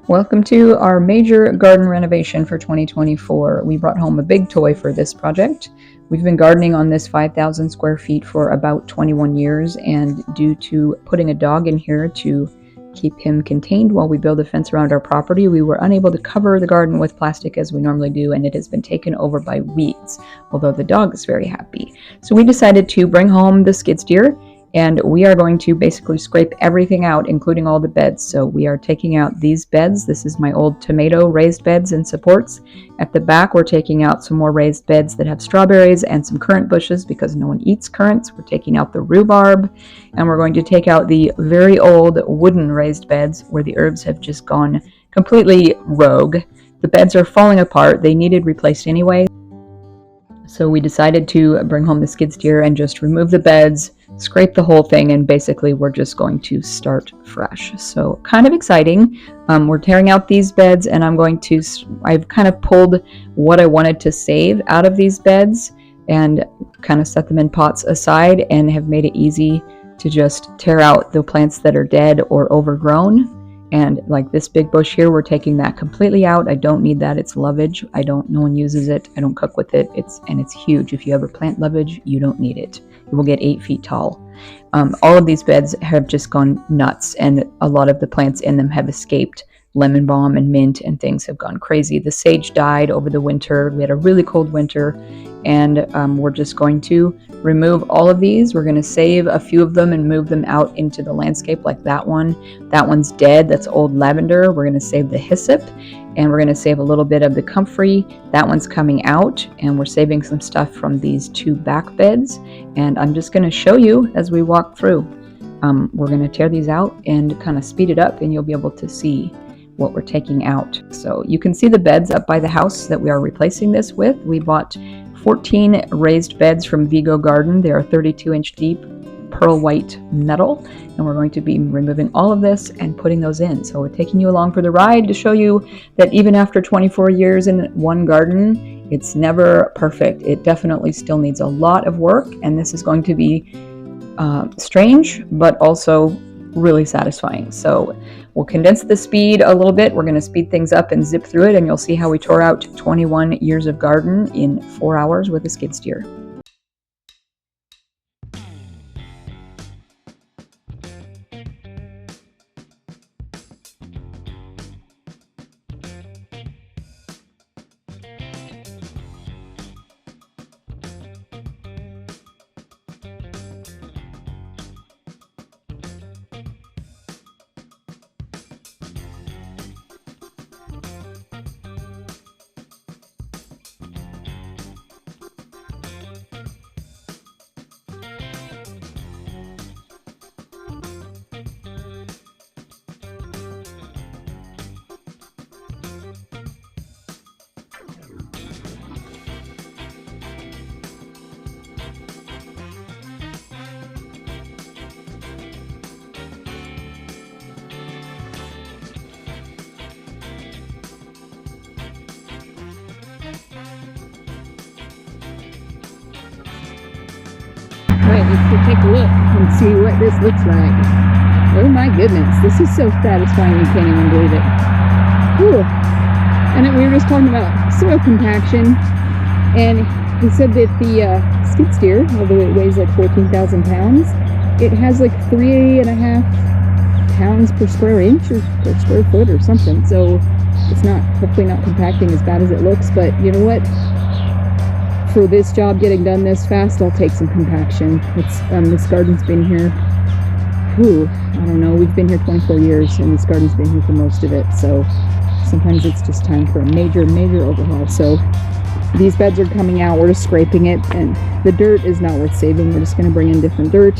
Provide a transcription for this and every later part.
Welcome to our major garden renovation for 2024. We brought home a big toy for this project. We've been gardening on this 5,000 square feet for about 21 years, and due to putting a dog in here to keep him contained while we build a fence around our property, we were unable to cover the garden with plastic as we normally do, and it has been taken over by weeds, although the dog is very happy. So we decided to bring home the skid steer, and we are going to basically scrape everything out, including all the beds. So we are taking out these beds. This is my old tomato raised beds and supports. At the back, we're taking out some more raised beds that have strawberries and some currant bushes because no one eats currants. We're taking out the rhubarb, and we're going to take out the very old wooden raised beds where the herbs have just gone completely rogue. The beds are falling apart. They needed replaced anyway. So we decided to bring home the skid steer and just remove the beds, scrape the whole thing, and basically we're just going to start fresh. So kind of exciting. We're tearing out these beds, and I've kind of pulled what I wanted to save out of these beds and kind of set them in pots aside, and have made it easy to just tear out the plants that are dead or overgrown. And like this big bush here, we're taking that completely out. I don't need that. It's lovage. No one uses it. I don't cook with it. It's huge. If you ever plant lovage, you don't need it. It will get 8 feet tall. All of these beds have just gone nuts, and a lot of the plants in them have escaped. Lemon balm and mint and things have gone crazy. The sage died over the winter. We had a really cold winter, and we're just going to remove all of these. We're going to save a few of them and move them out into the landscape, like that one. That one's dead. That's old lavender. We're going to save the hyssop, and we're going to save a little bit of the comfrey. That one's coming out, and we're saving some stuff from these 2 back beds, and I'm just going to show you as we walk through. We're going to tear these out and kind of speed it up, and you'll be able to see what we're taking out. So you can see the beds up by the house that we are replacing this with. We bought 14 raised beds from Vigo Garden. They are 32-inch deep, pearl white metal, and we're going to be removing all of this and putting those in. So we're taking you along for the ride to show you that even after 24 years in one garden, it's never perfect. It definitely still needs a lot of work, and this is going to be strange, but also really satisfying. So we'll condense the speed a little bit. We're going to speed things up and zip through it, and you'll see how we tore out 21 years of garden in 4 hours with a skid steer. Right, let's take a look and see what this looks like. Oh my goodness, this is so satisfying, you can't even believe it. Whew. And we were just talking about soil compaction, and he said that the skid steer, although it weighs like 14,000 pounds, it has like 3.5 pounds per square inch or per square foot or something. So it's hopefully not compacting as bad as it looks, but you know what? For this job getting done this fast, I'll take some compaction. This garden's been here, I don't know, we've been here 24 years, and this garden's been here for most of it, so sometimes it's just time for a major overhaul. So these beds are coming out, we're just scraping it, and the dirt is not worth saving. We're just going to bring in different dirt,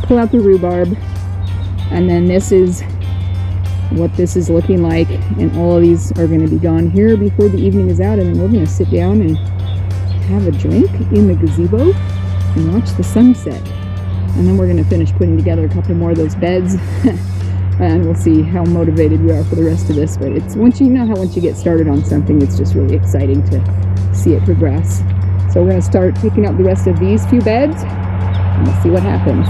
pull out the rhubarb, and then this is what this is looking like, and all of these are going to be gone here before the evening is out, and then we're going to sit down and have a drink in the gazebo and watch the sunset. And then we're going to finish putting together a couple more of those beds and we'll see how motivated we are for the rest of this. But it's once you get started on something, it's just really exciting to see it progress. So we're going to start taking out the rest of these few beds, and we'll see what happens.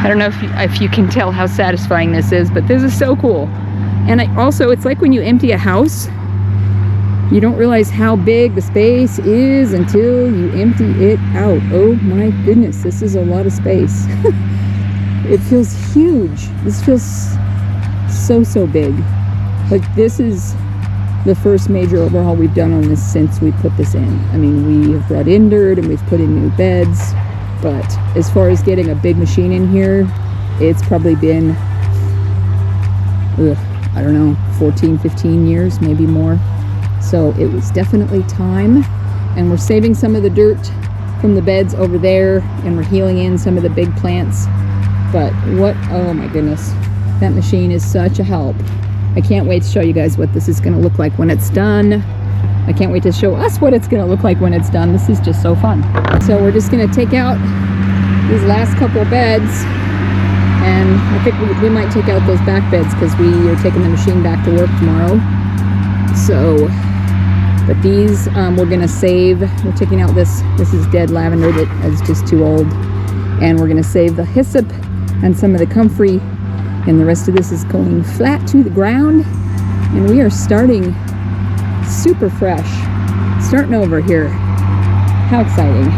I don't know if you can tell how satisfying this is, but this is so cool. And also, it's like when you empty a house, you don't realize how big the space is until you empty it out. Oh my goodness, this is a lot of space. It feels huge. This feels so big. Like, this is the first major overhaul we've done on this since we put this in. I mean, we have brought in dirt and we've put in new beds, but as far as getting a big machine in here, it's probably been, I don't know, 14, 15 years, maybe more. So it was definitely time, and we're saving some of the dirt from the beds over there, and we're healing in some of the big plants. But oh my goodness, that machine is such a help. I can't wait to show you guys what this is going to look like when it's done. I can't wait to show us what it's going to look like when it's done. This is just so fun. So we're just going to take out these last couple of beds, and I think we might take out those back beds because we are taking the machine back to work tomorrow. So, but these we're going to save. We're taking out this is dead lavender that is just too old, and we're going to save the hyssop and some of the comfrey. And the rest of this is going flat to the ground, and we are starting super fresh, starting over here. How exciting.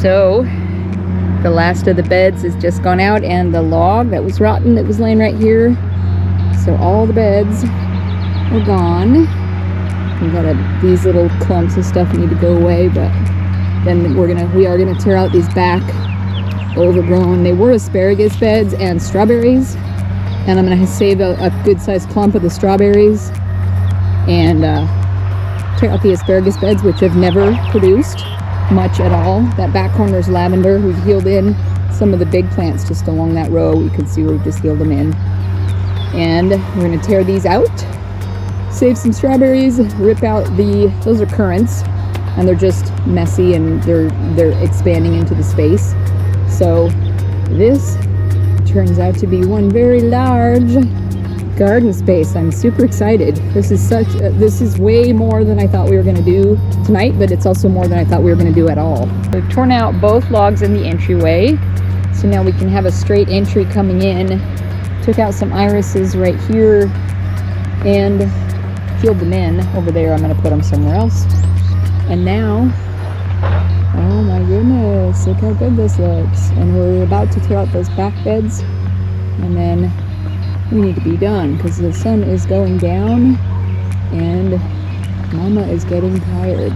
So the last of the beds has just gone out, and the log that was rotten that was laying right here. So all the beds are gone. We've got these little clumps of stuff need to go away, but then we are gonna tear out these back overgrown. They were asparagus beds and strawberries, and I'm gonna save a good sized clump of the strawberries and tear out the asparagus beds, which have never produced much at all. That back corner is lavender. We've healed in some of the big plants just along that row. You can see we've just healed them in. And we're going to tear these out, save some strawberries, rip out those are currants, and they're just messy and they're expanding into the space. So this turns out to be one very large garden space. I'm super excited. This is way more than I thought we were going to do tonight, but it's also more than I thought we were going to do at all. We've torn out both logs in the entryway, so now we can have a straight entry coming in. Took out some irises right here and filled them in over there. I'm going to put them somewhere else. And now, oh my goodness, look how good this looks. And we're about to tear out those back beds, and then we need to be done because the sun is going down and Mama is getting tired.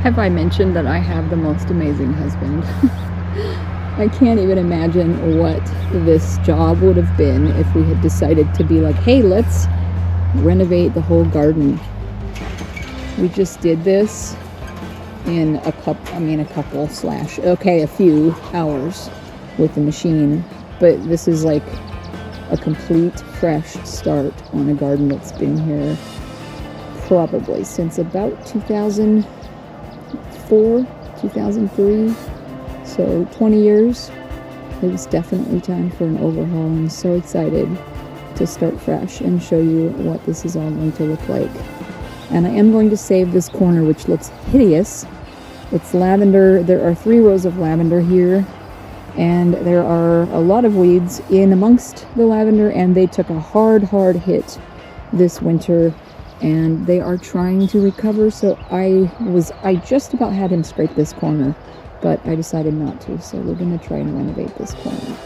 Have I mentioned that I have the most amazing husband? I can't even imagine what this job would have been if we had decided to be like, hey, let's renovate the whole garden. We just did this in a few hours with the machine, but this is like a complete fresh start on a garden that's been here probably since about 2004, 2003, so 20 years. It was definitely time for an overhaul. I'm so excited to start fresh and show you what this is all going to look like. And I am going to save this corner, which looks hideous. It's lavender. There are 3 rows of lavender here, and there are a lot of weeds in amongst the lavender, and they took a hard hit this winter, and they are trying to recover. So I just about had him scrape this corner, but I decided not to, so we're going to try and renovate this corner.